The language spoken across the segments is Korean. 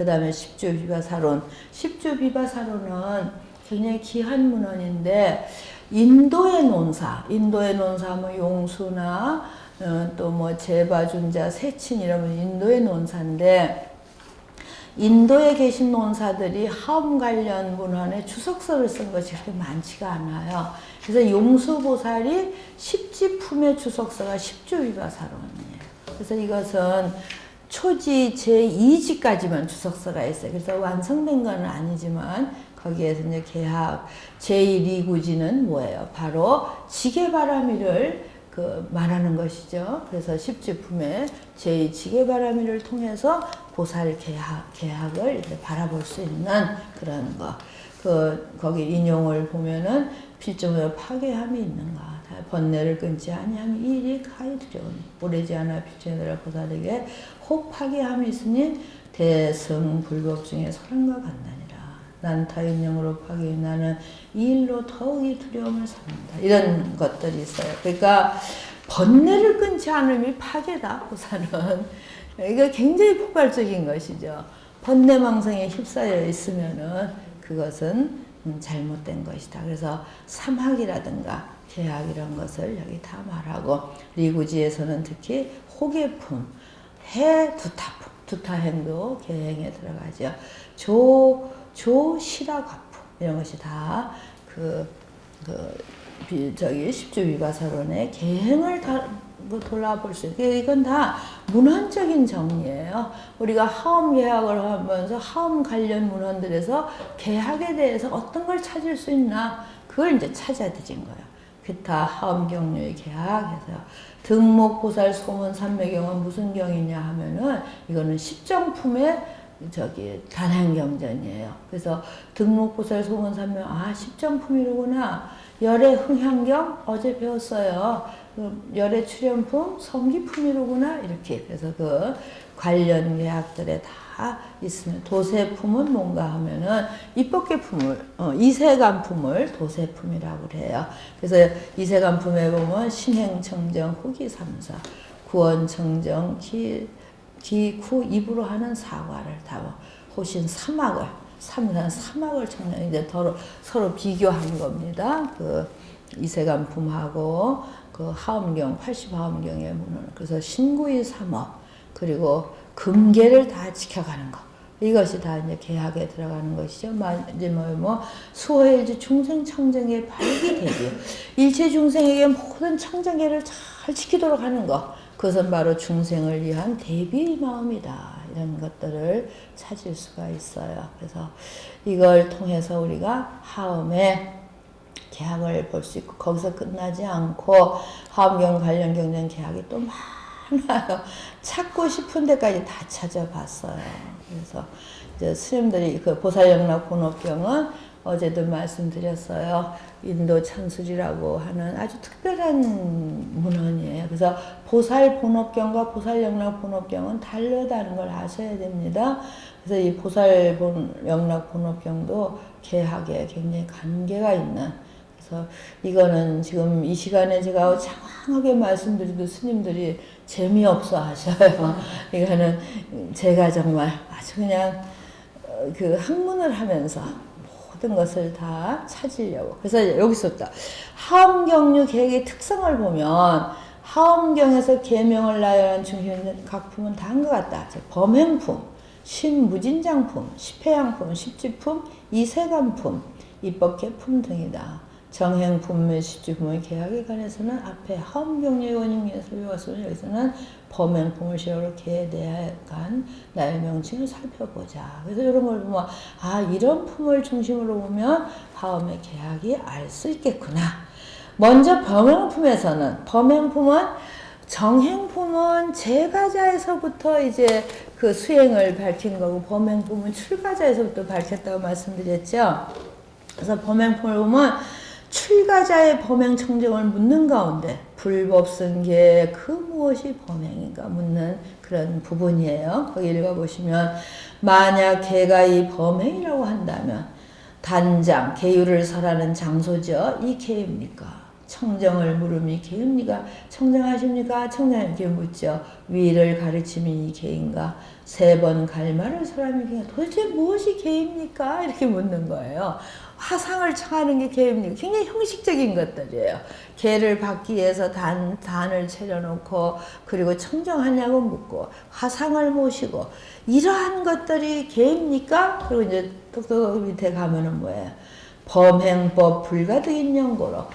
그 다음에 십주비바사론. 십주비바사론은 굉장히 귀한 문헌인데, 인도의 논사 뭐 용수나 또 뭐 제바준자, 세친 이런 인도의 논사인데, 인도에 계신 논사들이 하엄 관련 문헌에 주석서를 쓴 것이 그렇게 많지가 않아요. 그래서 용수보살이 십지품의 주석서가 십주비바사론이에요. 그래서 이것은 초지 제2지까지만 주석서가 있어요. 그래서 완성된 건 아니지만 거기에서 이제 개학 제1이구지는 뭐예요? 바로 지게바라미를 말하는 것이죠. 그래서 십지품의 제2지게바라미를 통해서 보살 개학을 바라볼 수 있는 그런 거. 거기 인용을 보면은 필정의 파괴함이 있는가. 번뇌를 끊지 아니하면 일이 가히 두려우니 오래지 않아 필정의 보살에게 혹 파괴함이 있으니 대승불법 중에 설한과 같나니라. 난 타인령으로 파괴 나는 이 일로 더욱이 두려움을 삼는다. 이런 것들이 있어요. 그러니까 번뇌를 끊지 않음이 파괴다. 보살은. 이거 굉장히 폭발적인 것이죠. 번뇌망상에 휩싸여 있으면은 그것은 잘못된 것이다. 그래서 삼학이라든가 개학 이런 것을 여기 다 말하고, 리구지에서는 특히 호계품, 해두타품, 두타행도 개행에 들어가죠. 조시라과품 이런 것이 다 십주비바사론의 개행을 다 돌아볼 수 있어요. 이건 다 문헌적인 정리예요. 우리가 하엄 개학을 하면서 하엄 관련 문헌들에서 개학에 대해서 어떤 걸 찾을 수 있나, 그걸 이제 찾아드린 거예요. 기타 하엄 경류의 개학에서 등목보살 소문 삼매경은 무슨 경이냐 하면은 이거는 십정품의 단행경전이에요. 그래서 등목보살 소문 삼매, 십정품이로구나. 열의 흥향경 어제 배웠어요. 열의 출연품 성기품이로구나. 이렇게. 그래서 그 관련 계약들에 다 있으면, 도세품은 뭔가 하면은 입법계품을, 이세간품을 도세품이라고 그래요. 그래서 이세간품에 보면 신행청정 후기삼사, 구원청정 기구 입으로 하는 사과를 다 호신 삼학을 청정, 이제 서로 비교한 겁니다. 이세간품하고 하엄경, 80하엄경의 문헌. 그래서 신구의 삼업, 그리고 금계를 다 지켜가는 것. 이것이 다 이제 개학에 들어가는 것이죠. 마지막에 수호일지 중생 청정의 발기대비. 일체 중생에게 모든 청정계를 잘 지키도록 하는 것. 그것은 바로 중생을 위한 대비 마음이다. 이런 것들을 찾을 수가 있어요. 그래서 이걸 통해서 우리가 하엄의 개학을 볼 수 있고, 거기서 끝나지 않고 하엄경 관련 경전 개학이 또 많아요. 찾고 싶은 데까지 다 찾아봤어요. 그래서 이제 스님들이 보살영락 본업경은 어제도 말씀드렸어요. 인도 찬술이라고 하는 아주 특별한 문헌이에요. 그래서 보살 본업경과 보살영락 본업경은 다르다는 걸 아셔야 됩니다. 그래서 이 보살 영락 본업경도 개학에 굉장히 관계가 있는, 그래서 이거는 지금 이 시간에 제가 장황하게 말씀드려도 스님들이 재미없어 하셔요. 이거는 제가 정말 아주 그냥 학문을 하면서 모든 것을 다 찾으려고. 그래서 여기서부터 하엄경류 계획의 특성을 보면, 하엄경에서 계명을 나열한 중심 각품은 다 한 것 같다. 범행품, 신무진장품, 십회양품, 십지품, 이세간품, 입법계품 등이다. 정행품 및 십지품의 계약에 관해서는 앞에 하엄경류의 원인에서 배웠으면 여기서는 범행품을 시작으로 개에 대한 나의 명칭을 살펴보자. 그래서 이런 걸 보면 이런 품을 중심으로 보면 하엄의 계약이 알 수 있겠구나. 먼저 범행품은 정행품은 제가자에서부터 이제 그 수행을 밝힌 거고, 범행품은 출가자에서부터 밝혔다고 말씀드렸죠. 그래서 범행품을 보면 출가자의 범행 청정을 묻는 가운데 불법승계 그 무엇이 범행인가 묻는 그런 부분이에요. 거기 읽어보시면, 만약 개가 이 범행이라고 한다면 단장, 계율을 설하는 장소죠. 이 개입니까? 청정을 물음이 개입니까? 청정하십니까? 청정 이렇게 묻죠. 위를 가르침이 이 개인가? 3번 갈말을 사람이 그냥 도대체 무엇이 개입니까? 이렇게 묻는 거예요. 화상을 청하는 게 개입니까? 굉장히 형식적인 것들이에요. 개를 받기 위해서 단을 차려놓고 그리고 청정하냐고 묻고 화상을 모시고 이러한 것들이 개입니까? 그리고 이제 똑똑 밑에 가면은 뭐예요? 범행법 불가득인 연고로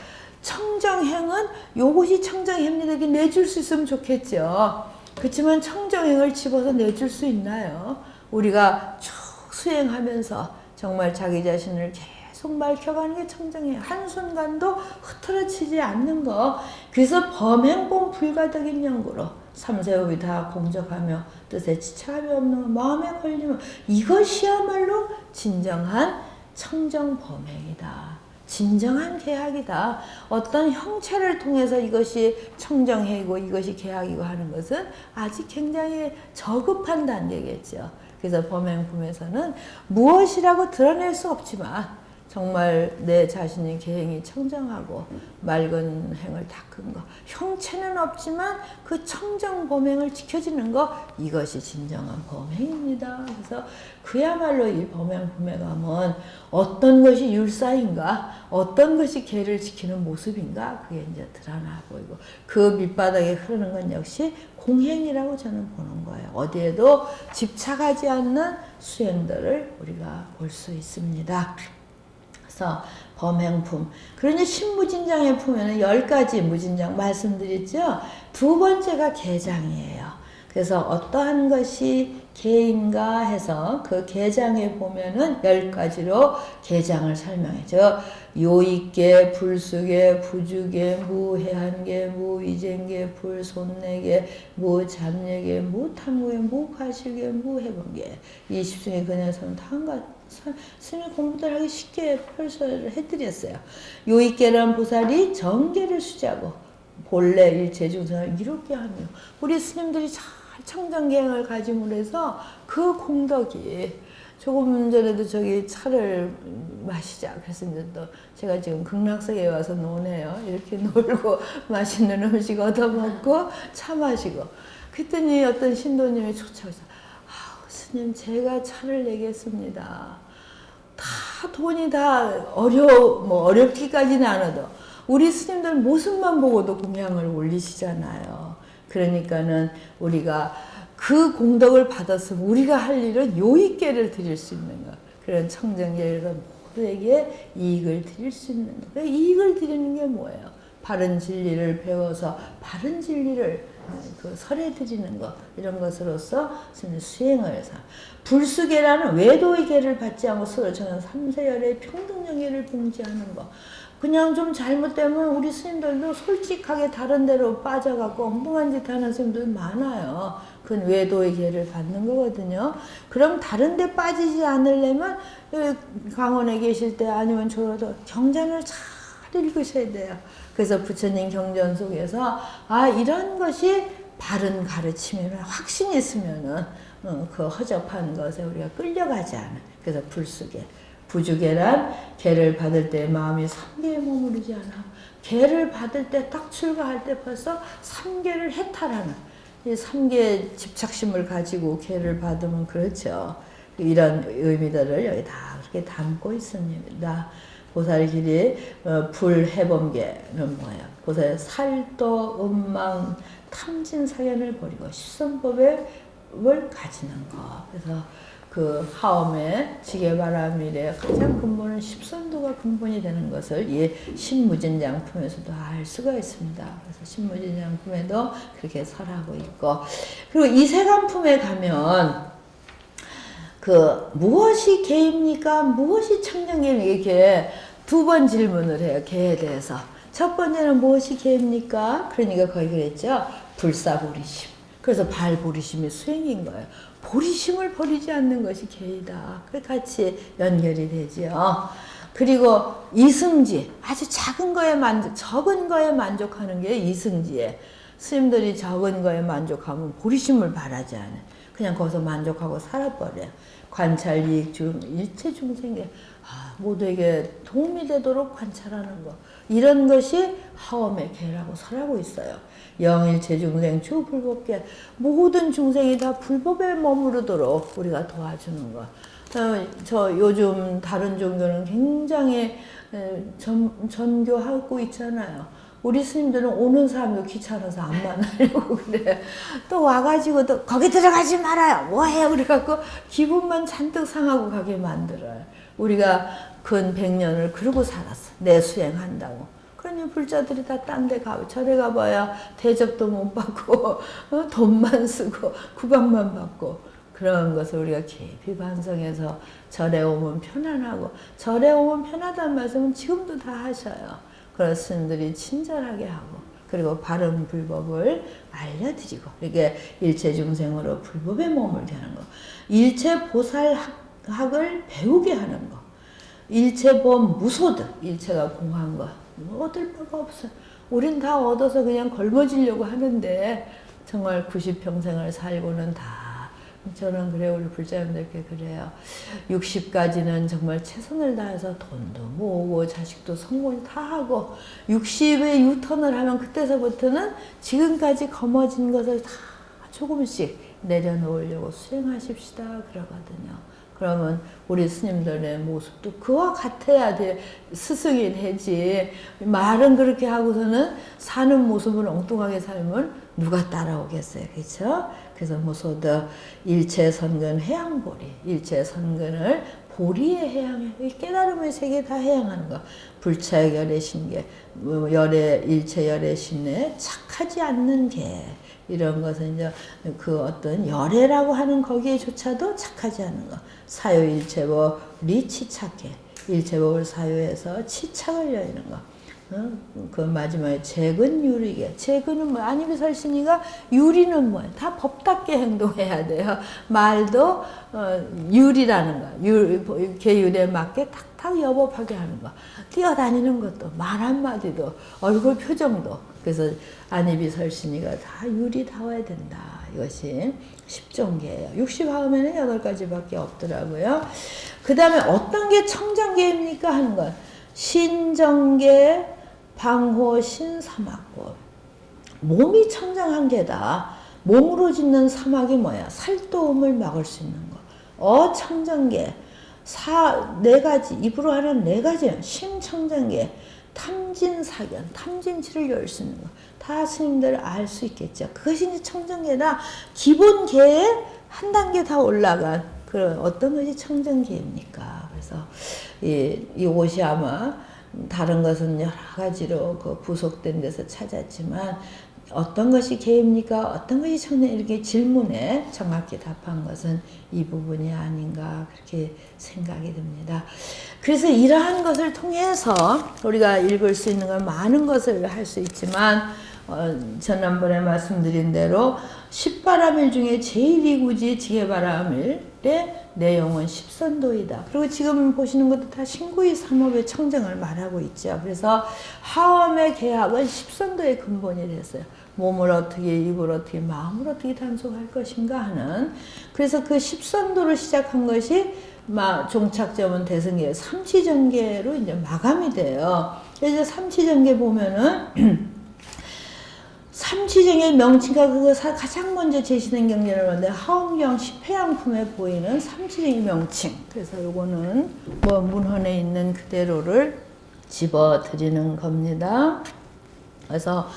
청정행은 요것이 청정행입니다. 이렇게 내줄 수 있으면 좋겠죠. 그렇지만 청정행을 집어서 내줄 수 있나요? 우리가 쭉 수행하면서 정말 자기 자신을 계속 밝혀가는 게 청정행. 한순간도 흐트러치지 않는 거. 그래서 범행법 불가득인 연고로 삼세업이 다 공적하며 뜻에 지착함이 없는 거. 마음에 걸리면 이것이야말로 진정한 청정범행이다. 진정한 계약이다. 어떤 형체를 통해서 이것이 청정행이고 이것이 계약이고 하는 것은 아직 굉장히 저급한 단계겠죠. 그래서 범행품에서는 무엇이라고 드러낼 수 없지만 정말 내 자신의 계행이 청정하고 맑은 행을 닦은 거, 형체는 없지만 그 청정 범행을 지켜지는 거, 이것이 진정한 범행입니다. 그래서 그야말로 이 범행품에 가면 어떤 것이 율사인가, 어떤 것이 계를 지키는 모습인가, 그게 이제 드러나 보이고 그 밑바닥에 흐르는 건 역시 공행이라고 저는 보는 거예요. 어디에도 집착하지 않는 수행들을 우리가 볼 수 있습니다. 그래서 범행품. 그러니 신무진장의 품에는 10가지 무진장 말씀드렸죠. 2번째가 계장이에요. 그래서 어떠한 것이 계인가 해서 그 계장에 보면은 10가지로 계장을 설명해줘. 요익계, 불수계, 부주계, 무해한계, 무이쟁계, 불손내계, 무잡례계, 무탐구계, 무과실계, 무해본계. 이 십중에 그녀에서는 다 한 가지. 스님 공부들 하기 쉽게 펼쳐를 해드렸어요. 요익계란 보살이 정계를 수자고 본래 일체중생을 이롭게 하며 우리 스님들이 잘 청정계행을 가짐으로 해서 그 공덕이 조금 전에도 저기 차를 마시자 그래서 이제 또 제가 지금 극락성에 와서 노네요. 이렇게 놀고 맛있는 음식 얻어먹고 차 마시고 그랬더니 어떤 신도님이 쫓아오셔서 스님 제가 차를 내겠습니다. 다 돈이 다 어렵기까지는 않아도 우리 스님들 모습만 보고도 공양을 올리시잖아요. 그러니까는 우리가 그 공덕을 받았으면 우리가 할 일은 요익계를 드릴 수 있는 것. 그런 청정계에서 모두에게 이익을 드릴 수 있는 것. 이익을 드리는 게 뭐예요? 바른 진리를 배워서 바른 진리를 그 설해드리는 것 이런 것으로서 수행을 해서 불수계라는 외도의 계를 받지 않고 서로 저는 삼세열의 평등정계를 봉지하는 것 그냥 좀 잘못되면 우리 스님들도 솔직하게 다른 데로 빠져갖고 엉뚱한 짓 하는 스님들 많아요. 그건 외도의 계를 받는 거거든요. 그럼 다른 데 빠지지 않으려면 강원에 계실 때 아니면 저도 경전을 잘 읽으셔야 돼요. 그래서 부처님 경전 속에서 이런 것이 바른 가르침이면 확신이 있으면은 그 허접한 것에 우리가 끌려가지 않아. 그래서 불수계, 부주계란 계를 받을 때 마음이 3계에 머무르지 않아. 계를 받을 때 딱 출가할 때 벌써 3계를 해탈하는 이 3계 집착심을 가지고 계를 받으면 그렇죠. 이런 의미들을 여기 다 그렇게 담고 있습니다. 보살의 길이 불해범계는 뭐예요? 보살의 살도, 음망, 탐진사견을 버리고 십선법을 가지는 거. 그래서 그 하엄의 지게바라밀의 가장 근본은 십선도가 근본이 되는 것을 이 신무진장품에서도 알 수가 있습니다. 그래서 신무진장품에도 그렇게 설하고 있고 그리고 이세간품에 가면 그 무엇이 계입니까? 무엇이 청정계입니까? 이렇게 2번 질문을 해요. 계에 대해서. 첫 번째는 무엇이 계입니까? 그러니까 거기 그랬죠. 불사보리심. 그래서 발보리심이 수행인 거예요. 보리심을 버리지 않는 것이 계이다. 그 같이 연결이 되죠. 그리고 이승지. 아주 작은 거에 적은 거에 만족하는 게 이승지에. 스님들이 적은 거에 만족하면 보리심을 바라지 않아요. 그냥 거기서 만족하고 살아버려요. 관찰, 이익, 일체 중생에 모두에게 도움이 되도록 관찰하는 것. 이런 것이 하엄의 계라고 설하고 있어요. 영일체 중생 주불법계, 모든 중생이 다 불법에 머무르도록 우리가 도와주는 것. 저 요즘 다른 종교는 굉장히 전교하고 있잖아요. 우리 스님들은 오는 사람도 귀찮아서 안 만나려고 그래. 또 와가지고 또 거기 들어가지 말아요. 뭐해요? 그래갖고 기분만 잔뜩 상하고 가게 만들어요. 우리가 근 100년을 그러고 살았어. 내 수행한다고. 그러니 불자들이 다 딴 데 가고 저래 가봐야 대접도 못 받고 돈만 쓰고 구박만 받고, 그런 것을 우리가 깊이 반성해서 절에 오면 편안하고, 절에 오면 편하다는 말씀은 지금도 다 하셔요. 그런 스님들이 친절하게 하고, 그리고 바른 불법을 알려드리고, 이게 일체 중생으로 불법에 머물게 하는 거, 일체 보살학을 배우게 하는 거, 일체범 무소득, 일체가 공한 거 얻을 바가 없어. 우린 다 얻어서 그냥 걸머지려고 하는데 정말 90평생을 살고는 다, 저는 그래요. 우리 불자님들께 그래요. 60까지는 정말 최선을 다해서 돈도 모으고 자식도 성공 다 하고, 60에 유턴을 하면 그때서부터는 지금까지 거머쥔 것을 다 조금씩 내려놓으려고 수행하십시다 그러거든요. 그러면 우리 스님들의 모습도 그와 같아야 돼. 스승이 되지. 말은 그렇게 하고서는 사는 모습을 엉뚱하게 살면 누가 따라오겠어요. 그렇죠? 그래서 무소득 일체선근 해양보리, 일체선근을 보리에 해양해. 깨달음의 세계 다 해양하는 거. 불차의 열의 신계, 열의 일체 열의 신에 착하지 않는 게, 이런 것은 이제 그 어떤 열애라고 하는 거기에조차도 착하지 않는 거. 사유일체법이 치착해. 일체법을 사유해서 치착을 여는 거. 그 마지막에 재근유리계. 재근은 뭐, 안이비설신이가 유리는 뭐야? 다 법답게 행동해야 돼요. 말도 유리라는 거. 계율에 맞게 탁탁 여법하게 하는 거. 뛰어다니는 것도, 말 한마디도, 얼굴 표정도. 그래서 안이비설신이가 다 유리다워야 된다. 이것이 10종계예요. 60화음에는 8가지밖에 없더라고요. 그 다음에 어떤 게 청정계입니까? 하는 건 신정계, 방호, 신사막고. 몸이 청정한 게다. 몸으로 짓는 사막이 뭐야? 살도움을 막을 수 있는 거. 청정계. 4가지, 입으로 하는 4가지. 심청정계. 탐진사견, 탐진치를 열 수 있는 거. 다 스님들 알 수 있겠죠. 그것이 이제 청정계다. 기본 계에 한 단계 다 올라간 그런 어떤 것이 청정계입니까? 그래서 이곳이 아마 다른 것은 여러 가지로 그 부속된 데서 찾았지만, 어떤 것이 계입니까? 어떤 것이 청정, 이렇게 질문에 정확히 답한 것은 이 부분이 아닌가, 그렇게 생각이 듭니다. 그래서 이러한 것을 통해서 우리가 읽을 수 있는 건 많은 것을 할 수 있지만, 지난번에 말씀드린 대로 10바람일 중에 제일이 굳이 지게바람일의 내용은 십선도이다. 그리고 지금 보시는 것도 다 신구이 삼업의 청정을 말하고 있죠. 그래서 하엄의 계약은 십선도의 근본이 됐어요. 몸을 어떻게, 입을 어떻게, 마음을 어떻게 단속할 것인가 하는. 그래서 그 십선도를 시작한 것이 종착점은 대승계, 삼치정계로 이제 마감이 돼요. 그래서 삼치정계 보면은 삼치정의 명칭과 그거 가장 먼저 제시된 경전을 하는데, 하엄경 십회양품에 보이는 삼치정의 명칭. 그래서 요거는 뭐 문헌에 있는 그대로를 집어 드리는 겁니다. 그래서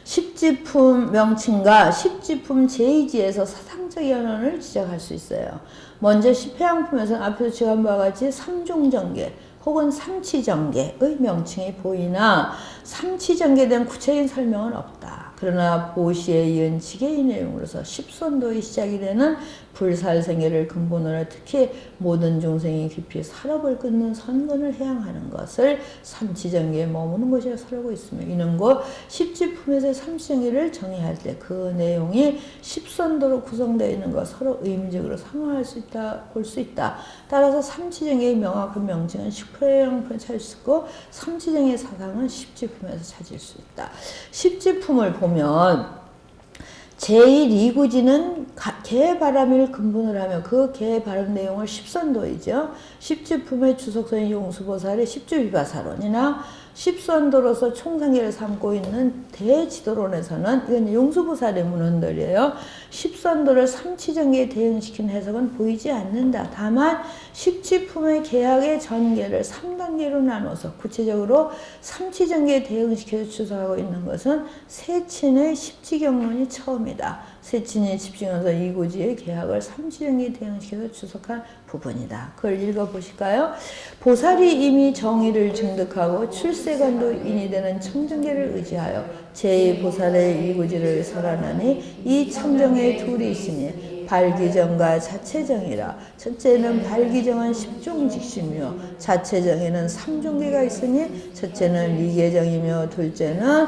십지품 명칭과 십지품 제2지에서 사상적 연원을 지적할 수 있어요. 먼저 십회양품에서는 앞에서 지금 바와 같이 삼종정계 혹은 삼치정계의 명칭이 보이나, 삼치정계에 대한 구체적인 설명은 없다. 그러나 보시에 이은 지계의 내용으로서 십선도의 시작이 되는 불살생계를 근본으로 특히 모든 중생이 깊이 산업을 끊는 선근을 해양하는 것을 삼치정계에 머무는 것이라 설하고 있으며, 이는 곧 십지품에서의 삼치정계를 정의할 때 그 내용이 십선도로 구성되어 있는 것 서로 의미적으로 상호할 수 있다, 볼 수 있다. 따라서 삼치정계의 명확한 명칭은 십회양품에 찾을 수 있고, 삼치정계의 사상은 십지품에서 찾을 수 있다. 십지품을 보면 제1이구지는 개바람일 근본을 하며 그 개바람 내용을 십선도이죠. 십지품의 주석선인 용수보살의 십주비바사론이나 십선도로서 총상계를 삼고 있는 대지도론에서는 이건 용수보살의 문헌들이에요. 십선도를 삼치전개에 대응시킨 해석은 보이지 않는다. 다만 십지품의 계약의 전개를 3단계로 나눠서 구체적으로 삼치전개에 대응시켜서 추석하고 있는 것은 세친의 십지경론이 처음이다. 세친이 집중해서 이구지의 계약을 삼치전개에 대응시켜서 추석한 부분이다. 그걸 읽어보실까요? 보살이 이미 정의를 증득하고 출세간도 인이 되는 청정계를 의지하여 제2보살의 이구지를 설하나니 이 청정에 둘이 있으니 발기정과 자체정이라. 첫째는 발기정은 십종직시며 자체정에는 삼종계가 있으니 첫째는 리계정이며 둘째는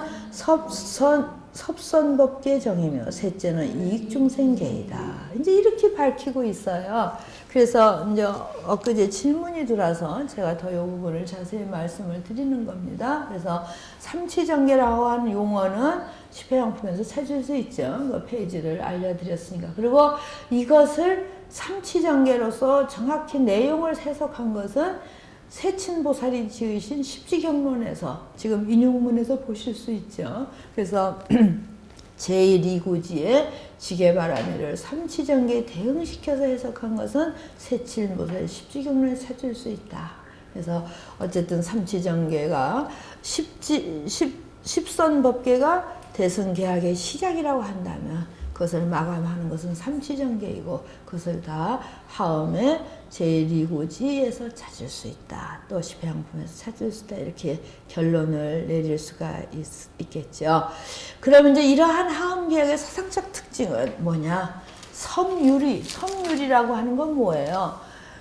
섭선법계정이며 셋째는 이익중생계이다. 이제 이렇게 밝히고 있어요. 그래서 이제 엊그제 질문이 들어와서 제가 더 이 부분을 자세히 말씀을 드리는 겁니다. 그래서 삼치정계라고 하는 용어는 십회양품에서 찾을 수 있죠. 그 페이지를 알려드렸으니까. 그리고 이것을 삼치정계로서 정확히 내용을 해석한 것은 세친보살이 지으신 십지경론에서 지금 인용문에서 보실 수 있죠. 그래서 제1이구지의 지계바라미를 삼치정계에 대응시켜서 해석한 것은 세친보살 십지경론에 찾을 수 있다. 그래서 어쨌든 삼치정계가 십선법계가 대승계약의 시작이라고 한다면 그것을 마감하는 것은 삼치정계이고 그것을 다 하음의 제1이구지에서 찾을 수 있다. 또 십회양품에서 찾을 수 있다. 이렇게 결론을 내릴 수가 있겠죠. 그러면 이제 이러한 하음계약의 사상적 특징은 뭐냐? 섬유리. 섬유리라고 하는 건 뭐예요?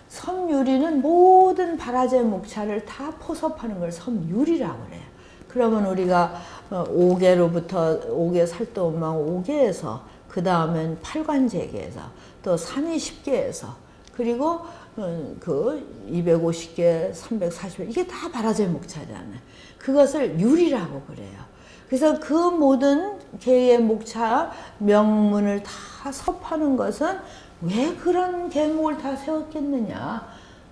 섬유리는 모든 발화제 목차를 다 포섭하는 걸 섬유리라고 그래요. 그러면 우리가 5계로부터 5계 살도음망 5계에서 그 다음엔 팔관제계에서 또 320계에서 그리고 그 250개, 340개 이게 다 발화제 목차잖아요. 그것을 유리라고 그래요. 그래서 그 모든 계의 목차 명문을 다 섭하는 것은 왜 그런 계목을 다 세웠겠느냐?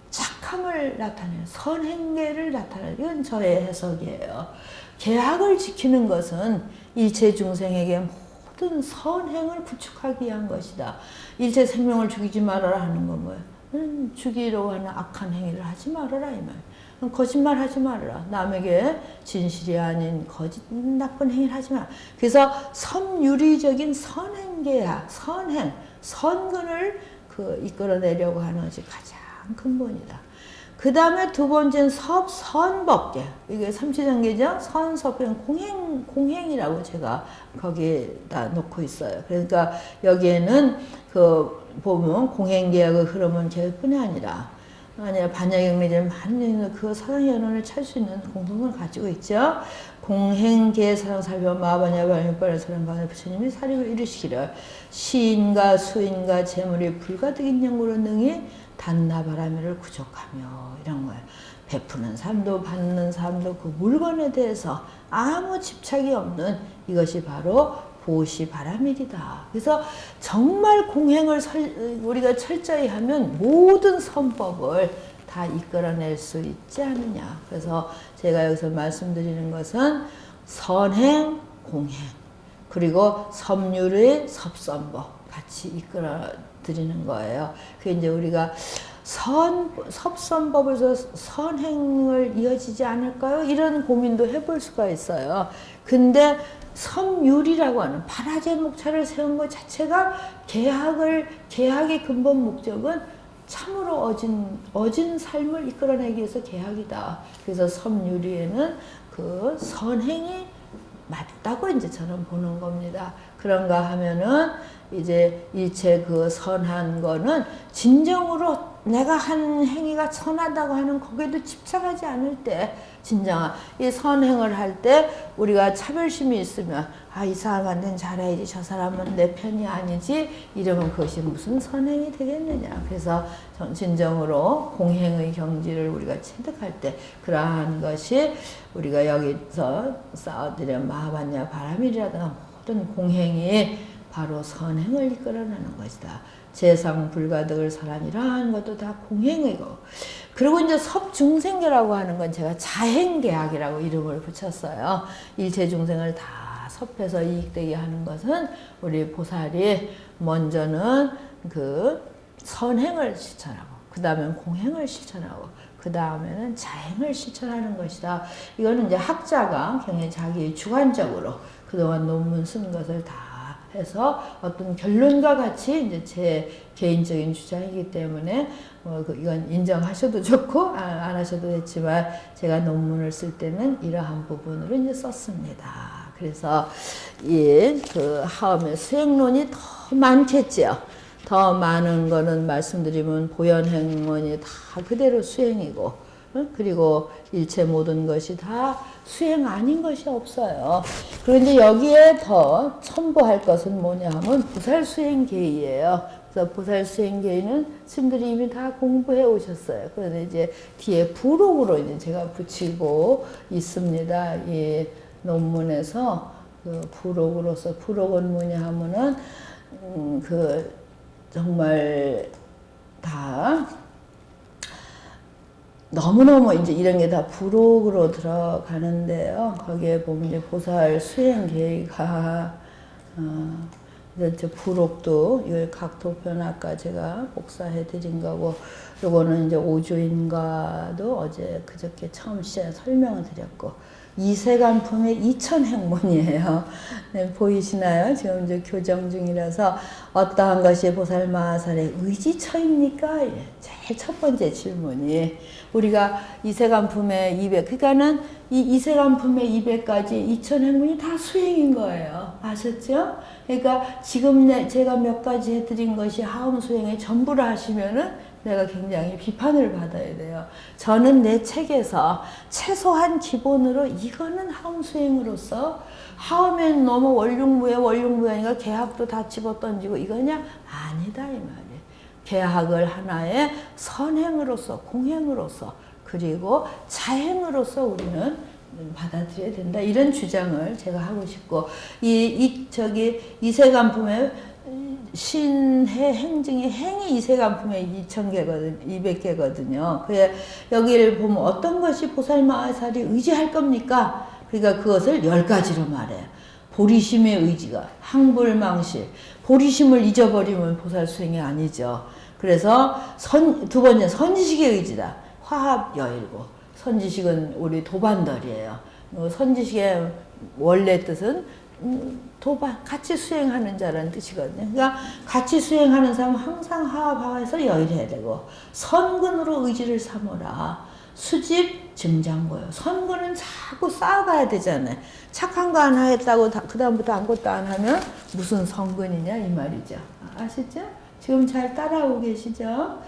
착함을 나타내는 선행계를 나타내는 이건 저의 해석이에요. 계약을 지키는 것은 일체 중생에게 모든 선행을 구축하기 위한 것이다. 일체 생명을 죽이지 말아라 하는 건 뭐예요? 죽이려고 하는 악한 행위를 하지 말아라 이 말. 거짓말 하지 말아라. 남에게 진실이 아닌 거짓 나쁜 행위를 하지 마라. 그래서 섬유리적인 선행계야. 선행, 선근을 이끌어내려고 하는 것이 가장 근본이다. 그 다음에 두 번째는 선법계. 이게 삼치정계죠. 선섭은 공행이라고 제가 거기에다 놓고 있어요. 그러니까 여기에는 보면 공행계약의 흐름은 계획뿐이 아니라 반야경리제는 많은 그 사상연원을 찾을 수 있는 공통점을 가지고 있죠. 공행계 사상살펴 마반야 발명빨의 사랑관의 부처님이 사립을 이루시기를 시인과 수인과 재물이 불가득인 영구로 능히 단나바라미를 구족하며 이런 거예요. 베푸는 삶도 받는 삶도 그 물건에 대해서 아무 집착이 없는 이것이 바로 보시바라밀이다. 그래서 정말 공행을 우리가 철저히 하면 모든 선법을 다 이끌어낼 수 있지 않느냐. 그래서 제가 여기서 말씀드리는 것은 선행, 공행 그리고 섬유의 섭선법 같이 이끌어 드리는 거예요. 그게 이제 우리가 섭선법에서 선행을 이어지지 않을까요? 이런 고민도 해볼 수가 있어요. 근데 섬유리라고 하는 발화제 목차를 세운 것 자체가 계약의 근본 목적은 참으로 어진 삶을 이끌어내기 위해서 계약이다. 그래서 섬유리에는 그 선행이 맞다고 이제 저는 보는 겁니다. 그런가 하면은 이제 일체 그 선한 거는 진정으로 내가 한 행위가 선하다고 하는 거기에도 집착하지 않을 때 진정한 이 선행을 할 때 우리가 차별심이 있으면 이 사람한테는 잘해야지 저 사람은 내 편이 아니지 이러면 그것이 무슨 선행이 되겠느냐. 그래서 진정으로 공행의 경지를 우리가 체득할 때 그러한 것이 우리가 여기서 쌓아드린 마하반야 바라밀이라든가 모든 공행이 바로 선행을 이끌어내는 것이다. 재상 불가득을 설하니라 하는 것도 다 공행이고, 그리고 이제 섭중생계라고 하는 건 제가 자행계약이라고 이름을 붙였어요. 일체 중생을 다 섭해서 이익되게 하는 것은 우리 보살이 먼저는 그 선행을 실천하고, 그 다음에 공행을 실천하고, 그 다음에는 자행을 실천하는 것이다. 이거는 이제 학자가 굉장히 자기 주관적으로 그동안 논문 쓴 것을 다 해서 어떤 결론과 같이 이제 제 개인적인 주장이기 때문에 이건 인정하셔도 좋고 안 하셔도 됐지만, 제가 논문을 쓸 때는 이러한 부분으로 이제 썼습니다. 그래서 그 하음의 수행론이 더 많겠죠. 더 많은 거는 말씀드리면 보현행문이 다 그대로 수행이고, 그리고 일체 모든 것이 다 수행 아닌 것이 없어요. 그런데 여기에 더 첨부할 것은 뭐냐 하면 보살수행계의예요. 그래서 보살수행계의는 스님들이 이미 다 공부해 오셨어요. 그런데 이제 뒤에 부록으로 이제 제가 붙이고 있습니다. 이 논문에서 그 부록으로서, 부록은 뭐냐 하면은 그 정말 다 너무너무 이제 이런 게 다 부록으로 들어가는데요. 거기에 보면 이제 보살 수행 계획가, 이제 부록도 이걸 각도편 아까 제가 복사해 드린 거고, 요거는 이제 오조인가도 어제 그저께 처음 시작에 설명을 드렸고, 이세간품의 2000행문이에요. 네, 보이시나요? 지금 이제 교정 중이라서 어떠한 것이 보살마하살의 의지처입니까? 예, 제일 첫 번째 질문이 우리가 이세간품의 200, 그러니까는 이 이세간품의 200까지 2000행문이 다 수행인 거예요. 아셨죠? 그러니까 지금 제가 몇 가지 해드린 것이 하음 수행의 전부라 하시면은 내가 굉장히 비판을 받아야 돼요. 저는 내 책에서 최소한 기본으로 이거는 하음 수행으로서, 하음엔 너무 원흉무예니까 개학도 다 집어던지고 이거냐? 아니다 이 말이에요. 개학을 하나의 선행으로서, 공행으로서, 그리고 자행으로서 우리는 받아들여야 된다. 이런 주장을 제가 하고 싶고, 이세간품의 신해 행증이 행이 이세간품의 200개거든요. 그래 여기를 보면 어떤 것이 보살마하살이 의지할 겁니까? 그러니까 그것을 10가지로 말해요. 보리심의 의지가 항불망실, 보리심을 잊어버리면 보살 수행이 아니죠. 그래서 두 번째 선지식의 의지다. 화합여일고, 선지식은 우리 도반덜이에요. 선지식의 원래 뜻은 도반, 같이 수행하는 자라는 뜻이거든요. 그러니까 같이 수행하는 사람은 항상 화합해서 여일해야 되고, 선근으로 의지를 삼어라. 수집 증장고요. 선근은 자꾸 쌓아가야 되잖아요. 착한 거 하나 했다고 그 다음부터 아무것도 안 하면 무슨 선근이냐 이 말이죠. 아시죠? 지금 잘 따라오고 계시죠?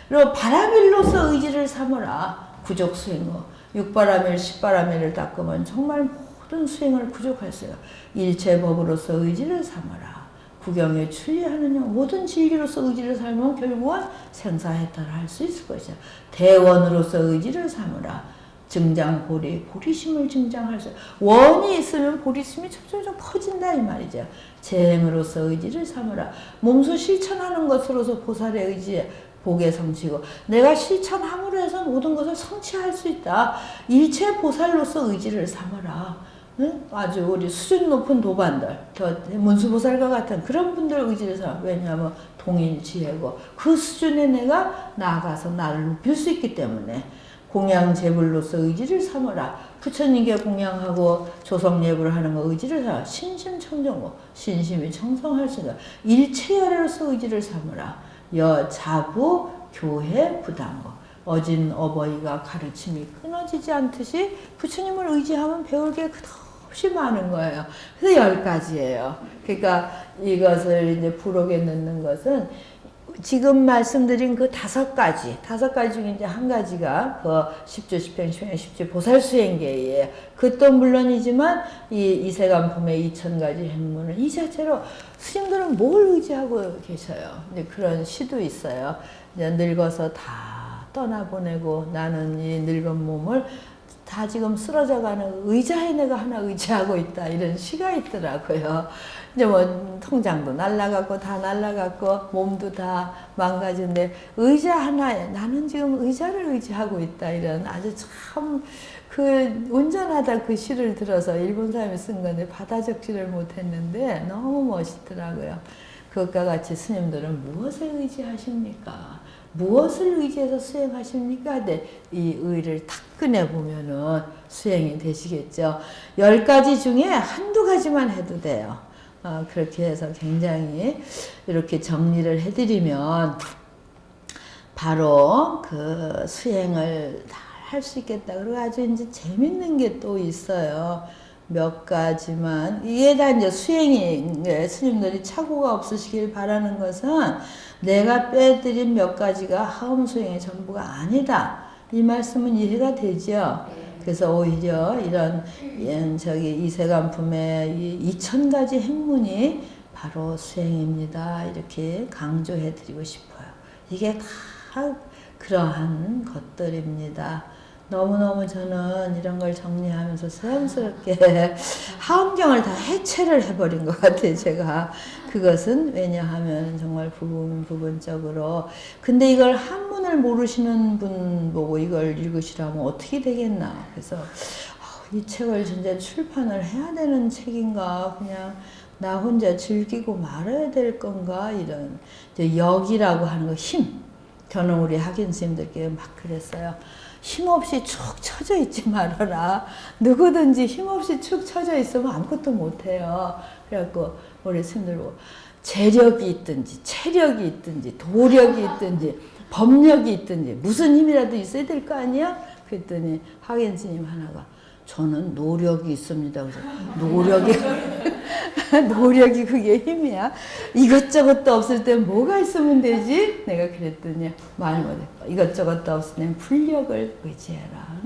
그리고 바라밀로서 의지를 삼어라. 구족 수행어. 6바라밀, 10바라밀을 닦으면 정말 모든 수행을 구족할 수 있어요. 일체법으로서 의지를 삼아라. 구경에 출리하느냐. 모든 진리로서 의지를 삼으면 결국은 생사해탈을 할 수 있을 것이야. 대원으로서 의지를 삼으라. 증장보리, 보리심을 증장할 수, 원이 있으면 보리심이 점점 퍼진다 이 말이죠. 재행으로서 의지를 삼으라. 몸소 실천하는 것으로서 보살의 의지, 복의 성취고, 내가 실천함으로 해서 모든 것을 성취할 수 있다. 일체 보살로서 의지를 삼아라. 응? 아주 우리 수준 높은 도반들, 문수보살과 같은 그런 분들 의지를 삼아. 왜냐하면 동일지혜고 그 수준에 내가 나아가서 나를 높일 수 있기 때문에. 공양제불로서 의지를 삼어라. 부처님께 공양하고 조성예불을 하는 거 의지를 삼아. 신심청정고, 신심이 청성할 수 있다. 일체열애로서 의지를 삼으라. 여자부 교회 부담고, 어진 어버이가 가르침이 끊어지지 않듯이 부처님을 의지하면 배울 게 끝없이 많은 거예요. 그래서 10가지예요. 그러니까 이것을 이제 부록에 넣는 것은 지금 말씀드린 그 5가지 중에 이제 한 가지가 그 10조 10행 10조 보살수행계예요. 그것도 물론이지만 이 이세간품의 2000가지 행문을 이 자체로 스님들은 뭘 의지하고 계셔요. 이제 그런 시도 있어요. 이제 늙어서 다 떠나보내고 나는 이 늙은 몸을 다 지금 쓰러져가는 의자에 내가 하나 의지하고 있다 이런 시가 있더라고요. 이제 뭐 통장도 날라갔고 다 날라갔고 몸도 다 망가진데 의자 하나에 나는 지금 의자를 의지하고 있다 이런 아주 참 그 운전하다 그 시를 들어서 일본 사람이 쓴 건데 받아 적지를 못했는데 너무 멋있더라고요. 그것과 같이 스님들은 무엇을 의지하십니까? 무엇을 의지해서 수행하십니까? 근데 이 의를 탁 꺼내보면은 수행이 되시겠죠. 10가지 중에 한두 가지만 해도 돼요. 그렇게 해서 굉장히 이렇게 정리를 해드리면 바로 그 수행을 다 할 수 있겠다. 그리고 아주 이제 재밌는 게 또 있어요. 몇 가지만. 이게 다 이제 수행이, 스님들이 착오가 없으시길 바라는 것은 내가 빼드린 몇 가지가 하음 수행의 전부가 아니다. 이 말씀은 이해가 되죠. 그래서 오히려 이런 이세간품의 2000가지 행문이 바로 수행입니다. 이렇게 강조해 드리고 싶어요. 이게 다 그러한 것들입니다. 너무너무 저는 이런 걸 정리하면서 새삼스럽게 하음경을 다 해체를 해버린 것 같아요, 제가. 그것은 왜냐하면 정말 부분적으로. 근데 이걸 한문을 모르시는 분 보고 이걸 읽으시라면 어떻게 되겠나. 그래서 이 책을 진짜 출판을 해야 되는 책인가. 그냥 나 혼자 즐기고 말아야 될 건가. 이런. 역이라고 하는 거, 힘. 저는 우리 학인 스님들께 막 그랬어요. 힘없이 축 처져 있지 말아라. 누구든지 힘없이 축 처져 있으면 아무것도 못해요. 그래갖고 우리 스님들 보고 재력이 있든지 체력이 있든지 도력이 있든지 법력이 있든지 무슨 힘이라도 있어야 될 거 아니야? 그랬더니 학인 스님 하나가 저는 노력이 있습니다. 그래서 노력이 그게 힘이야? 이것저것도 없을 때 뭐가 있으면 되지? 내가 그랬더니 말 못해. 이것저것도 없을 땐 불력을 의지해라.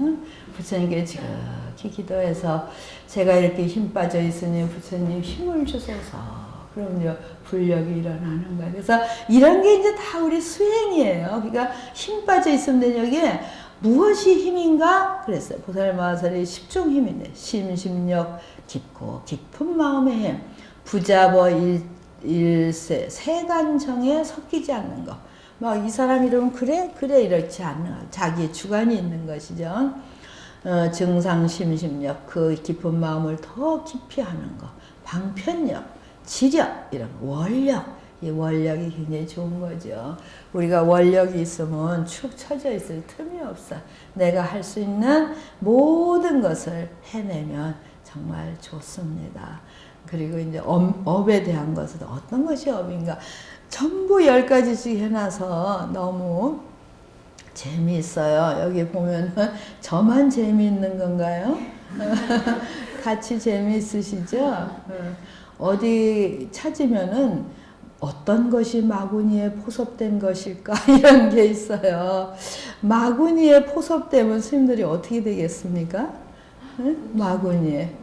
부처님께 지극히 기도해서 제가 이렇게 힘 빠져 있으니 부처님 힘을 주소서. 그럼요, 불력이 일어나는 거예요. 그래서 이런 게 이제 다 우리 수행이에요. 그러니까 힘 빠져 있으면 여기에 무엇이 힘인가? 그랬어요. 보살마살이 10종 힘인데 심심력, 깊고 깊은 마음의 힘, 부자버 일세, 세간정에 섞이지 않는 거. 막 이 사람 이러면 그래 이렇지 않는 거. 자기의 주관이 있는 것이죠. 증상심심력, 그 깊은 마음을 더 깊이 하는 거. 방편력, 지력, 이런 원력. 이 원력이 굉장히 좋은 거죠. 우리가 원력이 있으면 축 처져 있을 틈이 없어. 내가 할 수 있는 모든 것을 해내면 정말 좋습니다. 그리고 이제 업에 대한 것은 어떤 것이 업인가? 전부 10가지씩 해놔서 너무 재미있어요. 여기 보면은 저만 재미있는 건가요? 같이 재미있으시죠? 어디 찾으면은 어떤 것이 마구니에 포섭된 것일까? 이런 게 있어요. 마구니에 포섭되면 스님들이 어떻게 되겠습니까? 마구니에.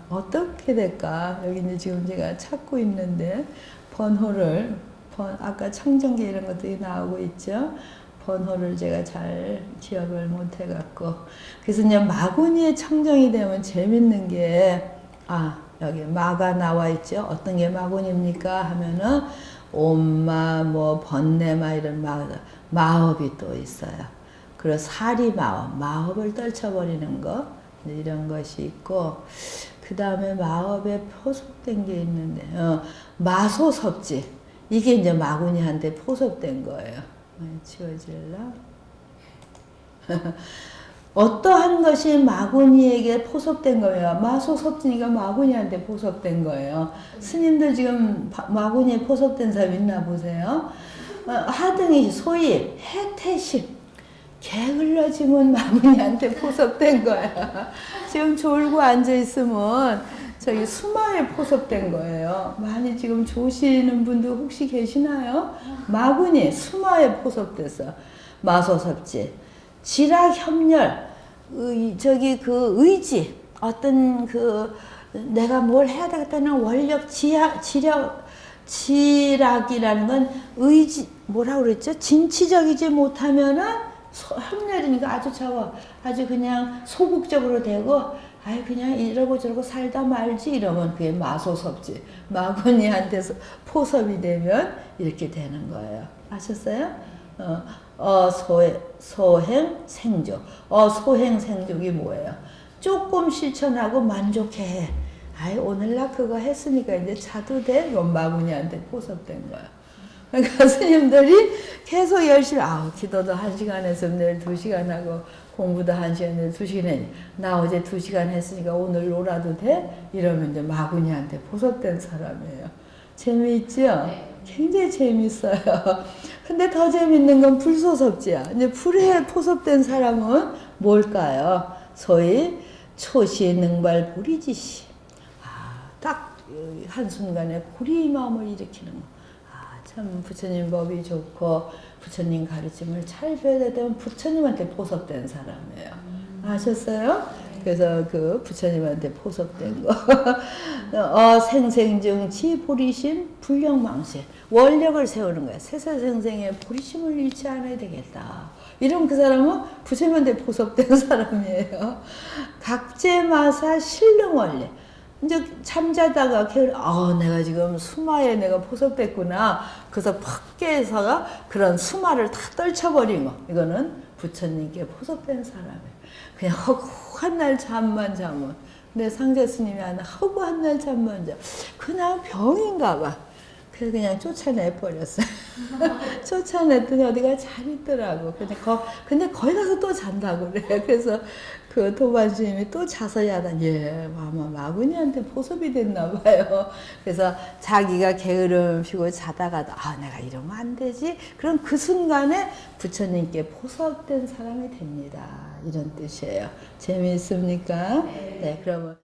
어떻게 될까? 여기 이제 지금 제가 찾고 있는데, 번호를, 아까 청정기 이런 것들이 나오고 있죠? 번호를 제가 잘 기억을 못 해갖고. 그래서 이제 마구니에 청정이 되면 재밌는 게, 여기 마가 나와 있죠. 어떤 게 마군입니까? 하면은 옴마, 뭐 번뇌마 이런 마업이 또 있어요. 그리고 사리마업, 마업을 떨쳐버리는 거 이런 것이 있고 그 다음에 마업에 포섭된 게 있는데 마소섭지 이게 이제 마군이한테 포섭된 거예요. 지워질라? 어떠한 것이 마구니에게 포섭된 거예요. 마소섭지니까 마구니한테 포섭된 거예요. 스님들 지금 마구니에 포섭된 사람 있나 보세요. 하등이 소위 해태식 게을러짐은 마구니한테 포섭된 거예요. 지금 졸고 앉아 있으면 저기 수마에 포섭된 거예요. 많이 지금 조시는 분들 혹시 계시나요? 마구니 수마에 포섭돼서 마소섭지. 지락 협렬, 저기 그 의지, 어떤 그 내가 뭘 해야 되겠다는 원력, 지락이라는 건 의지, 뭐라고 그랬죠? 진취적이지 못하면은 험내리니까 아주 차워. 아주 그냥 소극적으로 되고, 아이, 그냥 이러고 저러고 살다 말지, 이러면 그게 마소섭지. 마구니한테서 포섭이 되면 이렇게 되는 거예요. 아셨어요? 소행생족. 소행생족이 뭐예요? 조금 실천하고 만족해. 아이, 오늘 나 그거 했으니까 이제 자도 돼? 이건 마구니한테 포섭된 거야. 그러니까 스님들이 계속 열심히, 기도도 1시간 했으면 내일 2시간 하고, 공부도 1시간, 내일 2시간 해. 나 어제 2시간 했으니까 오늘 놀아도 돼? 이러면 이제 마구니한테 포섭된 사람이에요. 재미있죠? 굉장히 재밌어요. 근데 더 재밌는 건 불소섭지야. 이제 불에 포섭된 사람은 뭘까요? 소위 초시능발 불이지시. 딱 한순간에 불이 마음을 일으키는 거. 참 부처님 법이 좋고 부처님 가르침을 잘 배워야 되면 부처님한테 포섭된 사람이에요. 아셨어요? 그래서 그 부처님한테 포섭된 거. 생생중 지보리심 불령망신. 원력을 세우는 거야. 세세생생에 보리심을 잃지 않아야 되겠다. 이런 그 사람은 부처님한테 포섭된 사람이에요. 각제마사 실능원리. 이제 잠자다가 내가 지금 수마에 내가 포섭됐구나. 그래서 팍 깨서 그런 수마를 다 떨쳐버린 거. 이거는 부처님께 포섭된 사람이에요. 그냥 허구한 날 잠만 자면. 근데 상자 스님이 하나 허구한 날 잠만 자. 그냥 병인가 봐. 그래서 그냥 쫓아내버렸어요. 쫓아냈더니 어디가 잘 있더라고. 근데 거기 가서 또 잔다고 그래. 그래서 그 도반 스님이 또 자서야 하다. 아마 마구니한테 포섭이 됐나 봐요. 그래서 자기가 게으름 피고 자다가도 내가 이러면 안 되지. 그럼 그 순간에 부처님께 포섭된 사람이 됩니다. 이런 뜻이에요. 재미있습니까? 네, 그러면.